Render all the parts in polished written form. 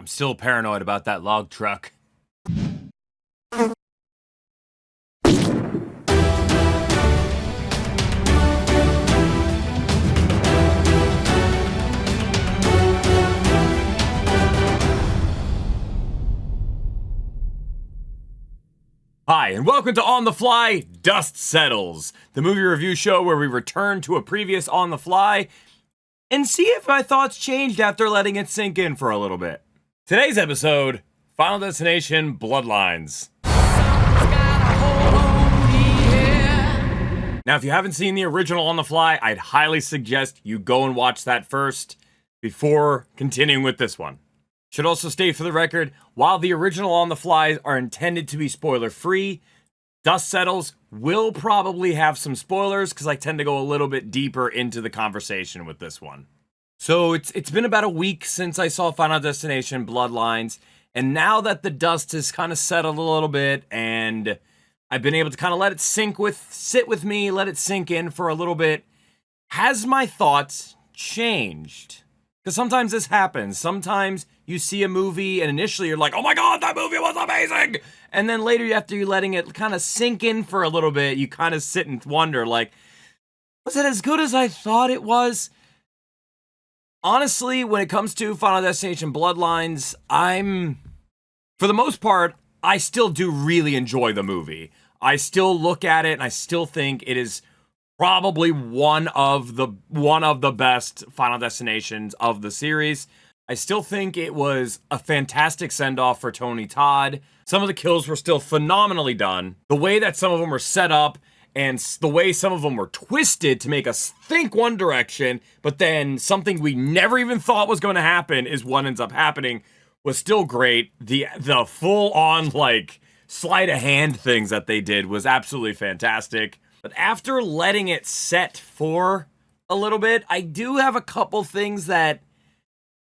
I'm still paranoid about that log truck. Hi, and welcome to On the Fly, Dust Settles, the movie review show where we return to a previous On the Fly and see if my thoughts changed after letting it sink in for a little bit. Today's episode, Final Destination Bloodlines. Now, if you haven't seen the original On the Fly, I'd highly suggest you go and watch that first before continuing with this one. Should also state for the record, while the original On the Flies are intended to be spoiler-free, Dust Settles will probably have some spoilers because I tend to go a little bit deeper into the conversation with this one. So it's been about a week since I saw Final Destination Bloodlines, and now that the dust has kind of settled a little bit and I've been able to kind of let it sit with me, let it sink in for a little bit, has my thoughts changed? Because sometimes this happens. Sometimes you see a movie and initially you're like, oh my god, that movie was amazing! And then later, after you letting it kind of sink in for a little bit, you kind of sit and wonder, like, was it as good as I thought it was? Honestly, when it comes to Final Destination Bloodlines, for the most part, I still do really enjoy the movie. I still look at it and I still think it is probably one of the best Final Destinations of the series. I still think it was a fantastic send-off for Tony Todd. Some of the kills were still phenomenally done. The way that some of them were set up and the way some of them were twisted to make us think one direction, but then something we never even thought was going to happen is what ends up happening, was still great. The full-on, like, sleight of hand things that they did was absolutely fantastic. But after letting it set for a little bit, I do have a couple things that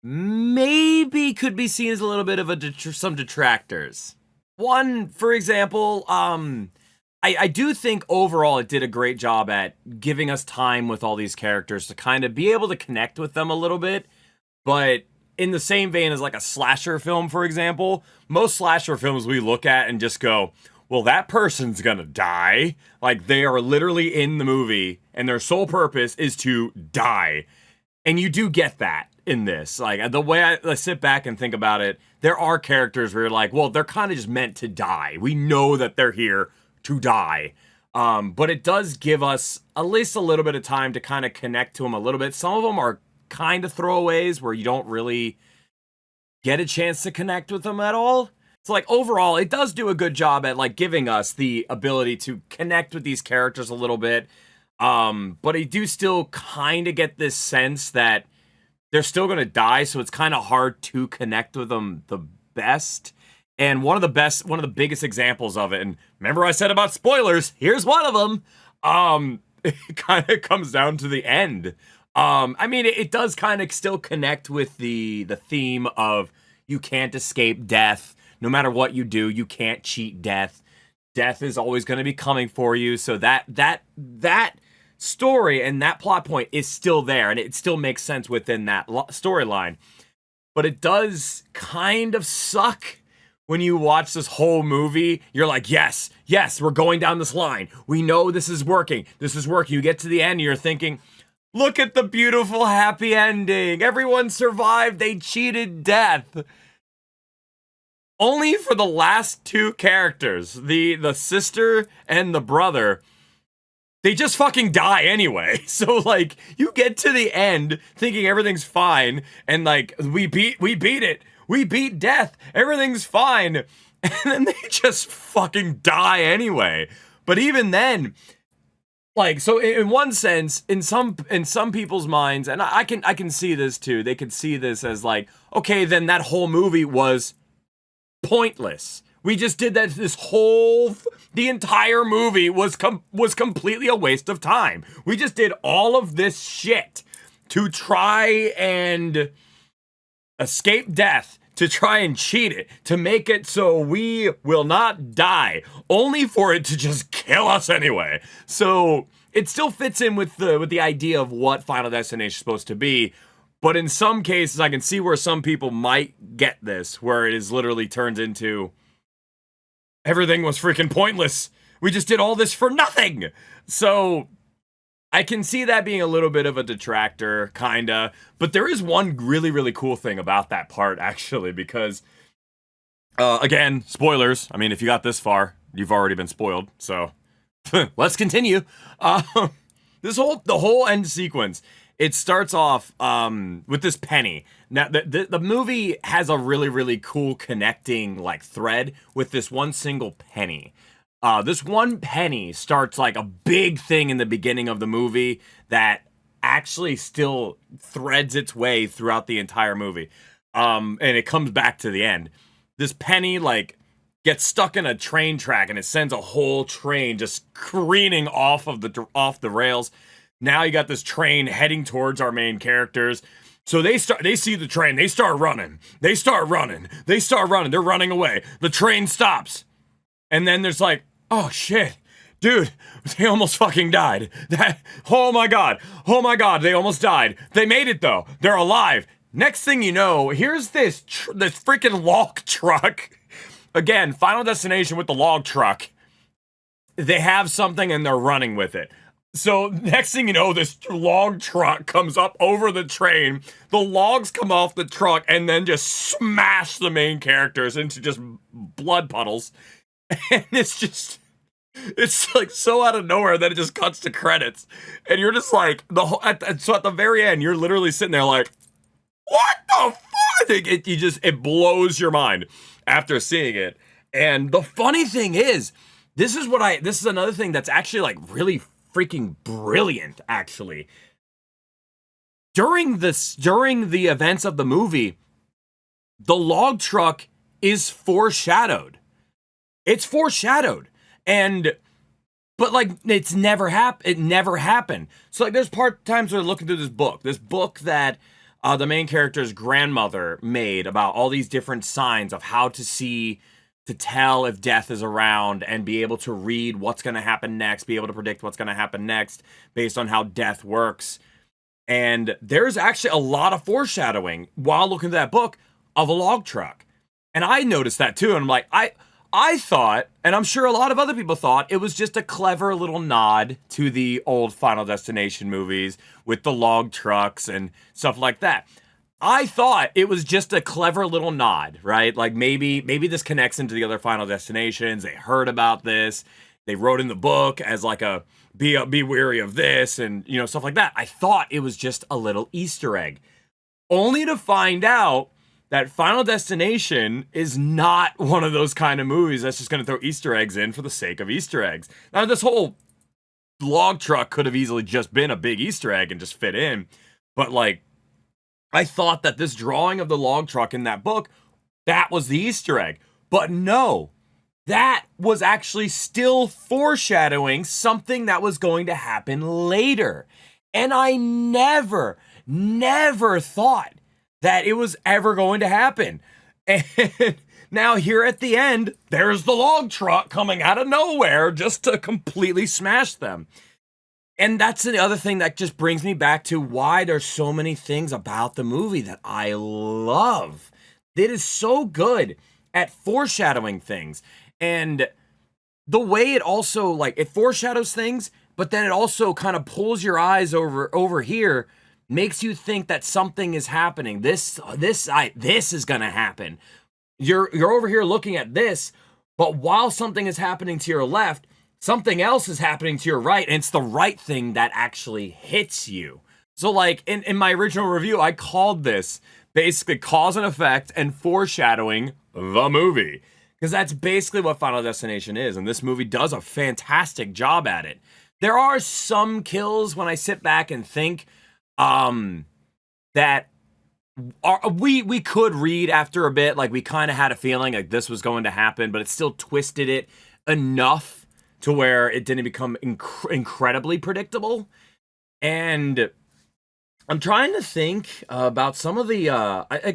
maybe could be seen as a little bit of some detractors. One, for example, I do think overall it did a great job at giving us time with all these characters to kind of be able to connect with them a little bit. But in the same vein as like a slasher film, for example, most slasher films we look at and just go, well, that person's gonna die. Like, they are literally in the movie and their sole purpose is to die. And you do get that in this. Like, the way I sit back and think about it, there are characters where you're like, well, they're kind of just meant to die. We know that they're here to die. But it does give us at least a little bit of time to kind of connect to them a little bit. Some of them are kind of throwaways where you don't really get a chance to connect with them at all. So, like, overall, it does do a good job at, like, giving us the ability to connect with these characters a little bit. But I do still kind of get this sense that they're still going to die, so it's kind of hard to connect with them the best. And one of the biggest examples of it, and remember I said about spoilers, here's one of them, it kind of comes down to the end. I mean, it does kind of still connect with the theme of you can't escape death. No matter what you do, you can't cheat death. Death is always going to be coming for you. So that story and that plot point is still there, and it still makes sense within that storyline. But it does kind of suck when you watch this whole movie. You're like, yes, we're going down this line. We know this is working. You get to the end, and you're thinking, look at the beautiful happy ending. Everyone survived. They cheated death. Only for the last two characters, the sister and the brother, they just fucking die anyway. So, like, you get to the end thinking everything's fine, and, like, we beat it. We beat death. Everything's fine. And then they just fucking die anyway. But even then, like, so in one sense, in some people's minds, and I can see this too, they could see this as like, okay, then that whole movie was pointless. We just did that. The entire movie was completely a waste of time. We just did all of this shit to try and escape death, to try and cheat it, to make it so we will not die, only for it to just kill us anyway. So it still fits in with the idea of what Final Destination is supposed to be, But in some cases, I can see where some people might get this, where it is literally turns into everything was freaking pointless. We just did all this for nothing. So I can see that being a little bit of a detractor, kinda. But there is one really, really cool thing about that part, actually, because, again, spoilers. I mean, if you got this far, you've already been spoiled. So let's continue. The whole end sequence, it starts off with this penny. Now, the movie has a really, really cool connecting like thread with this one single penny. This one penny starts like a big thing in the beginning of the movie that actually still threads its way throughout the entire movie. And it comes back to the end. This penny like gets stuck in a train track and it sends a whole train just careening off the rails. Now you got this train heading towards our main characters. So they see the train, they start running. They're running away. The train stops. And then there's like, oh shit, dude, they almost fucking died. Oh my god, they almost died. They made it though. They're alive. Next thing you know, here's this freaking log truck. Again, Final Destination with the log truck. They have something and they're running with it. So next thing you know, this log truck comes up over the train. The logs come off the truck and then just smash the main characters into just blood puddles. And it's like so out of nowhere that it just cuts to credits. And you're just like, so at the very end, you're literally sitting there like, what the fuck? It blows your mind after seeing it. And the funny thing is, this is another thing that's actually like really freaking brilliant, actually. During the events of the movie, the log truck is foreshadowed. It's foreshadowed. But like it never happened. So like there's times where we're looking through this book that the main character's grandmother made about all these different signs of how to tell if death is around and be able to read what's going to happen next, be able to predict what's going to happen next based on how death works. And there's actually a lot of foreshadowing while looking at that book of a log truck. And I noticed that too. And I'm like, I thought, and I'm sure a lot of other people thought, it was just a clever little nod to the old Final Destination movies with the log trucks and stuff like that. I thought it was just a clever little nod, right? Like maybe this connects into the other Final Destinations. They heard about this. They wrote in the book as like be wary of this and, you know, stuff like that. I thought it was just a little Easter egg. Only to find out that Final Destination is not one of those kind of movies that's just going to throw Easter eggs in for the sake of Easter eggs. Now, this whole log truck could have easily just been a big Easter egg and just fit in. But, like, I thought that this drawing of the log truck in that book, that was the Easter egg. But no, that was actually still foreshadowing something that was going to happen later. And I never thought that it was ever going to happen. And now here at the end, there's the log truck coming out of nowhere just to completely smash them. And that's the other thing that just brings me back to why there's so many things about the movie that I love. It is so good at foreshadowing things. And the way it also, like, it foreshadows things, but then it also kind of pulls your eyes over here, makes you think that something is happening. This is gonna happen. You're over here looking at this, but while something is happening to your left, something else is happening to your right, and it's the right thing that actually hits you. So like in my original review, I called this basically cause and effect and foreshadowing the movie. Because that's basically what Final Destination is, and this movie does a fantastic job at it. There are some kills when I sit back and think that we could read after a bit, like we kind of had a feeling like this was going to happen, but it still twisted it enough to where it didn't become incredibly predictable. And I'm trying to think about some of the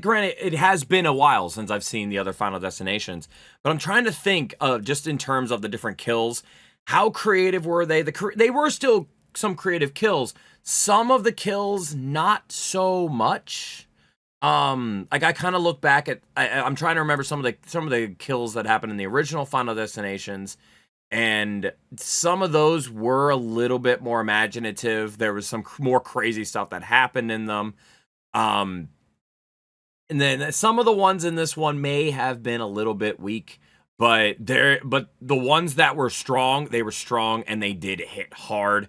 granted, it has been a while since I've seen the other Final Destinations, but I'm trying to think just in terms of the different kills, how creative were they? They were still some creative kills. Some of the kills, not so much. Like I kind of look back at, I'm trying to remember some of the kills that happened in the original Final Destinations, and some of those were a little bit more imaginative. There was some more crazy stuff that happened in them. And then some of the ones in this one may have been a little bit weak, but the ones that were strong, they were strong and they did hit hard.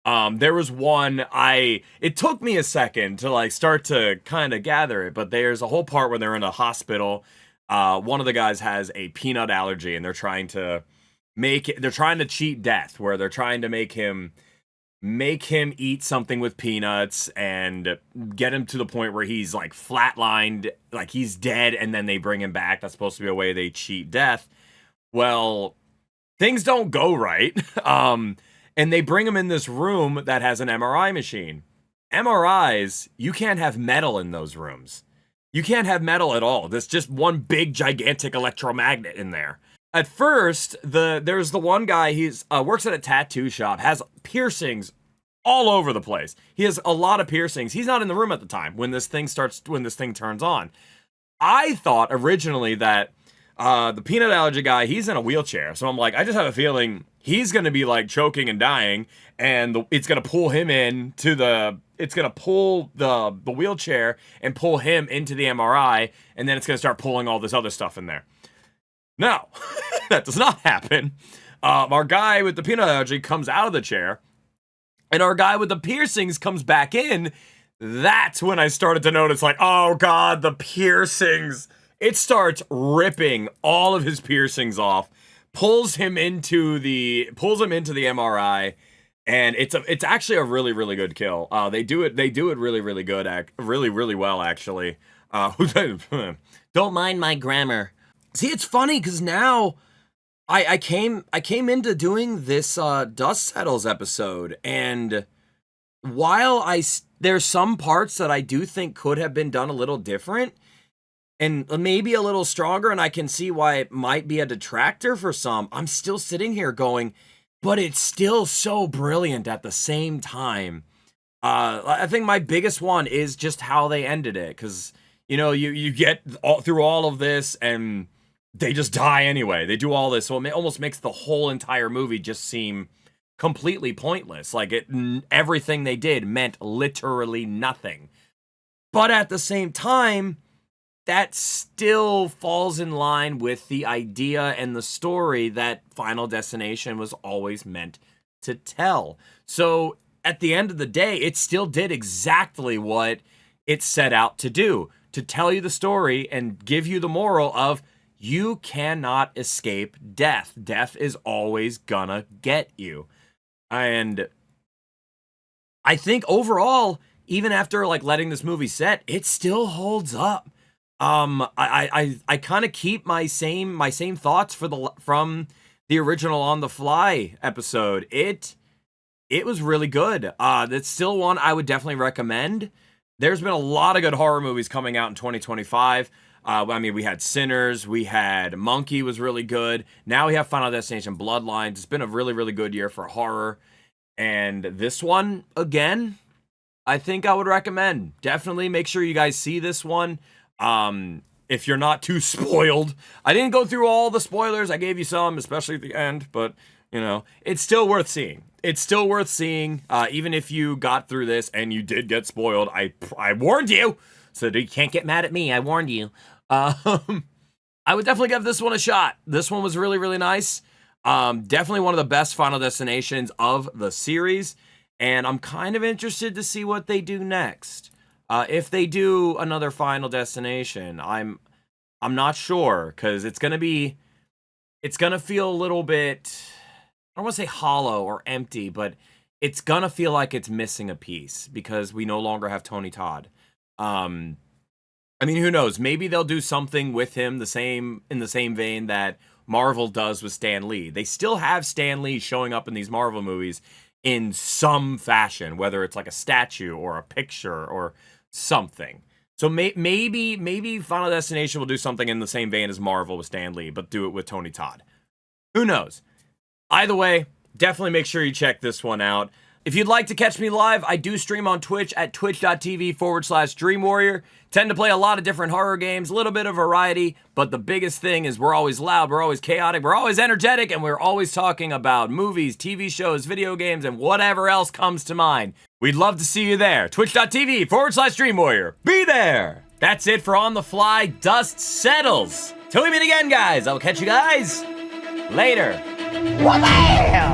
There was one, it took me a second to like start to kind of gather it, but there's a whole part where they're in a hospital. One of the guys has a peanut allergy and they're trying to cheat death, where they're trying to make him eat something with peanuts and get him to the point where he's like flatlined, like he's dead, and then they bring him back. That's supposed to be a way they cheat death. Well, things don't go right. And they bring him in this room that has an MRI machine. MRIs, you can't have metal in those rooms. You can't have metal at all. There's just one big gigantic electromagnet in there. At first, there's the one guy, he's works at a tattoo shop, has piercings all over the place. He has a lot of piercings. He's not in the room at the time when this thing turns on. I thought originally that the peanut allergy guy, he's in a wheelchair. So I'm like, I just have a feeling he's going to be like choking and dying, and it's going to pull him it's going to pull the wheelchair and pull him into the MRI, and then it's going to start pulling all this other stuff in there. No, that does not happen. Our guy with the peanut allergy comes out of the chair, and our guy with the piercings comes back in. That's when I started to notice, like, oh God, the piercings. It starts ripping all of his piercings off, pulls him into the MRI, and it's actually a really, really good kill. They do it really, really good, really, really well, actually. Don't mind my grammar. See, it's funny because now I came into doing this Dust Settles episode, and while there's some parts that I do think could have been done a little different and maybe a little stronger, and I can see why it might be a detractor for some, I'm still sitting here going, but it's still so brilliant at the same time. I think my biggest one is just how they ended it, because, you know, you get through all of this and they just die anyway. They do all this, so it almost makes the whole entire movie just seem completely pointless. Like, everything they did meant literally nothing. But at the same time, that still falls in line with the idea and the story that Final Destination was always meant to tell. So at the end of the day, it still did exactly what it set out to do, to tell you the story and give you the moral of you cannot escape death. Death is always gonna get you. And I think overall, even after like letting this movie set, it still holds up. I kind of keep my same thoughts from the original On the Fly episode. It was really good. That's still one I would definitely recommend. There's been a lot of good horror movies coming out in 2025. I mean, we had Sinners, we had Monkey was really good. Now we have Final Destination Bloodlines. It's been a really, really good year for horror. And this one, again, I think I would recommend. Definitely make sure you guys see this one. If you're not too spoiled. I didn't go through all the spoilers. I gave you some, especially at the end, but, you know, it's still worth seeing. It's still worth seeing, even if you got through this and you did get spoiled. I warned you, so you can't get mad at me. I warned you. I would definitely give this one a shot. This one was really, really nice. Definitely one of the best Final Destinations of the series, and I'm kind of interested to see what they do next. If they do another Final Destination, I'm not sure, because it's gonna feel a little bit, I don't want to say hollow or empty, but it's gonna feel like it's missing a piece because we no longer have Tony Todd. I mean, who knows? Maybe they'll do something with him in the same vein that Marvel does with Stan Lee. They still have Stan Lee showing up in these Marvel movies in some fashion, whether it's like a statue or a picture or something. So maybe Final Destination will do something in the same vein as Marvel with Stan Lee, but do it with Tony Todd. Who knows? Either way, definitely make sure you check this one out. If you'd like to catch me live, I do stream on Twitch at twitch.tv/DreamWarrior. Tend to play a lot of different horror games, a little bit of variety, but the biggest thing is we're always loud, we're always chaotic, we're always energetic, and we're always talking about movies, TV shows, video games, and whatever else comes to mind. We'd love to see you there. Twitch.tv/DreamWarrior. Be there! That's it for On the Fly Dust Settles. Till we meet again, guys. I'll catch you guys later. Wabam!